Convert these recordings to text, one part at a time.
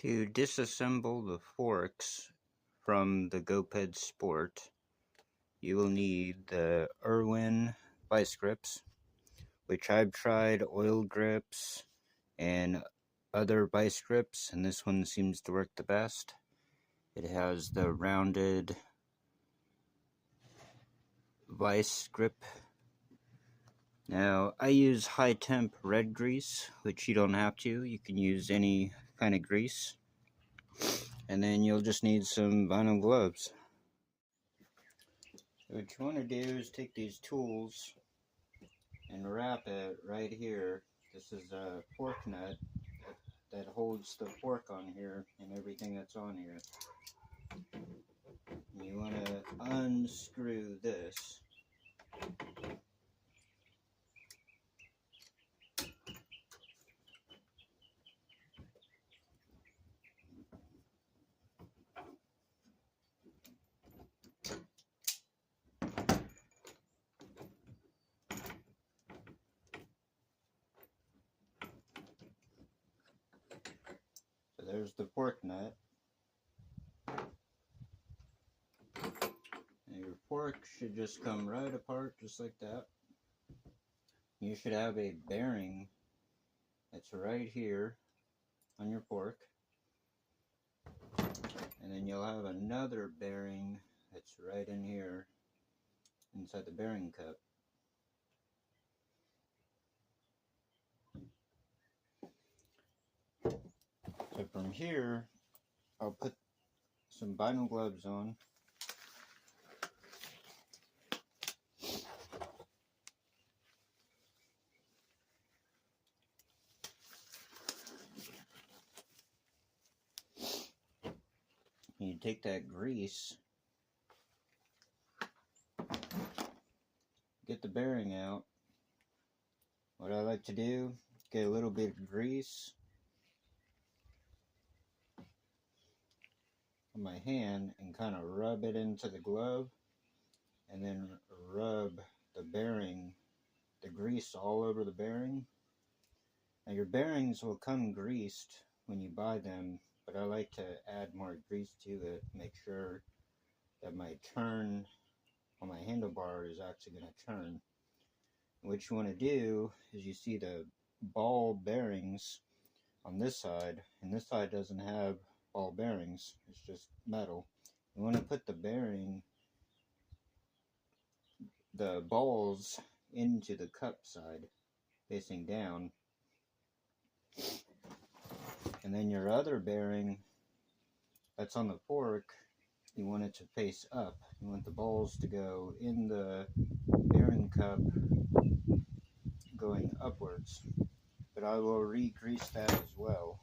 To disassemble the forks from the GoPed Sport, you will need the Irwin vice grips, which I've tried oil grips and other vice grips, and this one seems to work the best. It has the rounded vice grip. Now, I use high temp red grease, which you don't have to. You can use any kind of grease. And then you'll just need some vinyl gloves. So what you want to do is take these tools and wrap it right here. This is a fork nut that holds the fork on here and everything that's on here. And you want to unscrew this. So there's the fork nut. And your fork should just come right apart just like that. You should have a bearing that's right here on your fork. And then you'll have another bearing that's right in here inside the bearing cup. So from here, I'll put some vinyl gloves on. And you take that grease, get the bearing out. What I like to do, get a little bit of grease on my hand and kind of rub it into the glove, and then rub the bearing, the grease all over the bearing. Now your bearings will come greased when you buy them, but I like to add more grease to it, make sure that my turn on my handlebar is actually going to turn. What you want to do is, you see the ball bearings on this side, and this side doesn't have ball bearings, it's just metal. You want to put the bearing, the balls, into the cup side, facing down. And then your other bearing that's on the fork, you want it to face up. You want the balls to go in the bearing cup going upwards. But I will re-grease that as well.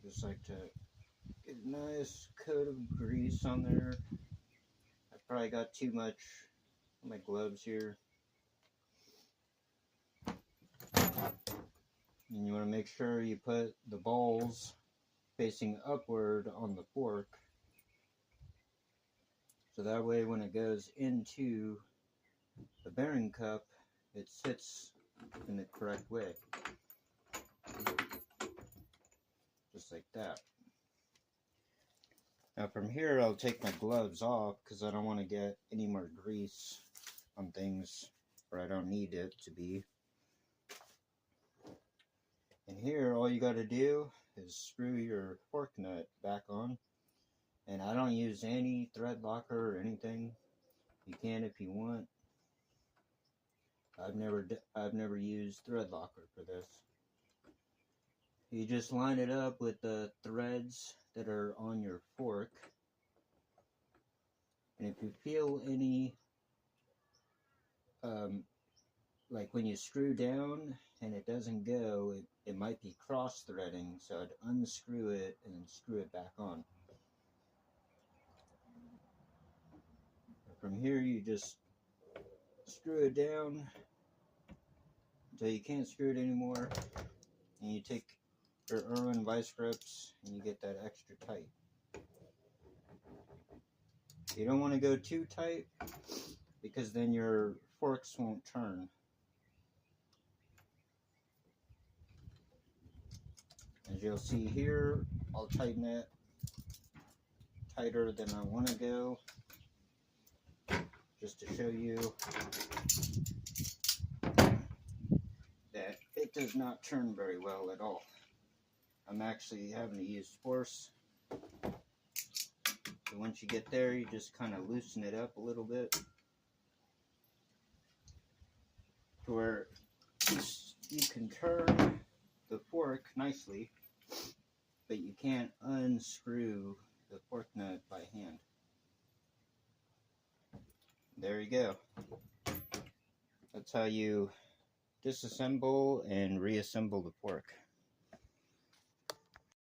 Just like to get a nice coat of grease on there. I probably got too much on my gloves here. And you want to make sure you put the balls facing upward on the fork, so that way when it goes into the bearing cup, it sits in the correct way. Just like that. Now from here, I'll take my gloves off because I don't want to get any more grease on things where I don't need it to be. And here, all you got to do is screw your fork nut back on. And I don't use any thread locker or anything. You can if you want. I've never used thread locker for this. You just line it up with the threads that are on your fork. And if you feel any, like when you screw down and it doesn't go, it might be cross threading, so I'd unscrew it and then screw it back on. From here, you just screw it down until you can't screw it anymore, and you take your Irwin vice grips and you get that extra tight. You don't want to go too tight because then your forks won't turn. As you'll see here, I'll tighten it tighter than I want to go, just to show you that it does not turn very well at all. I'm actually having to use force. So once you get there, you just kind of loosen it up a little bit to where you can turn the fork nicely, but you can't unscrew the fork nut by hand. There you go. That's how you disassemble and reassemble the fork.